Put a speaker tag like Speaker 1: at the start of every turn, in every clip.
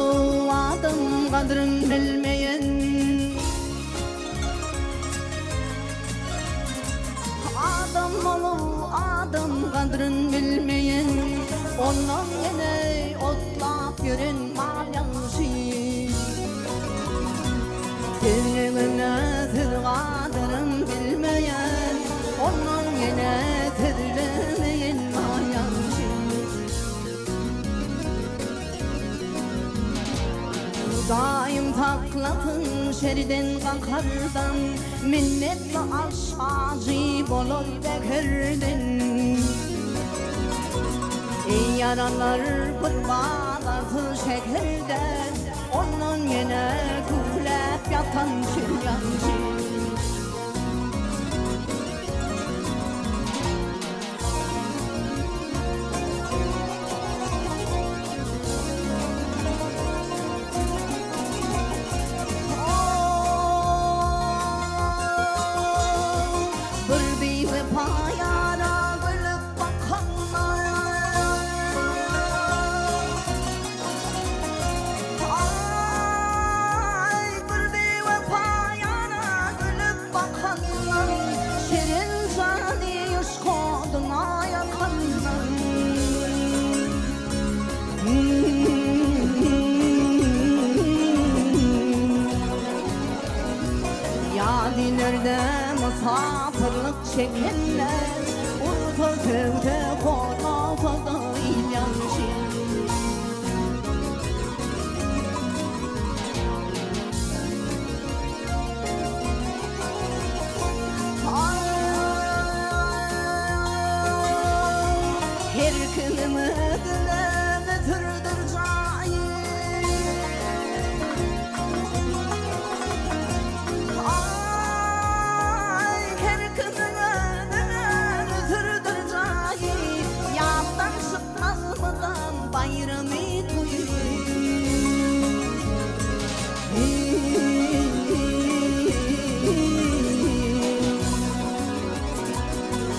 Speaker 1: olu adam kadrın bilmeyen, adam olu adam kadrın bilmeyen, ondan yine otlap yürün malyansı. Sevgine tır kadrın bilmeyen, ondan yine tırlemeyen malyansı. Daim taklatın şeriden kankardan, minnetle aşağıcı boloy bekerden. Yaralar kırbalatı şekerden, onun yine küflep yatan şiryancı. Yadiler'de misafirlik çekenler, orta tevde konatada ilyanşı. Her günümü dileme türdür cahil. Her günümü dileme türdür cahil. Yandan çıkmazmadan bayramı koyayım.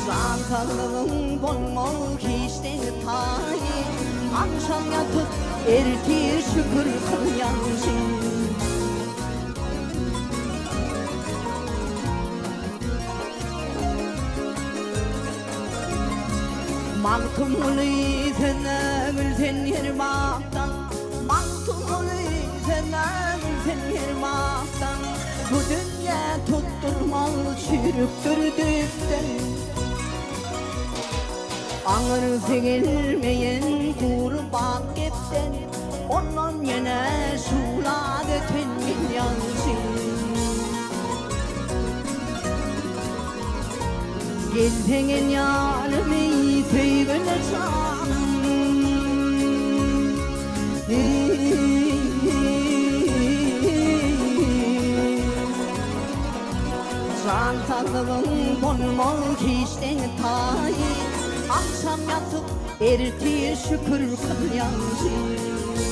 Speaker 1: Cankalılığın bolmol kişten tayi, akşam yatıp ertir şükür kılyansın. Malkumulu sene gülsen yermaktan, malkumulu sene gülsen yermaktan. Bu dünya tutturmal çürüktür düpten. Ağırsı gelmeyen kurban gepten, ondan yine şula döten milyansın. Gelsenin yanımı sevgili canım. Can tatlılığın bolmol kişten tayi, akşam yatıp ertir şükür kılyansın.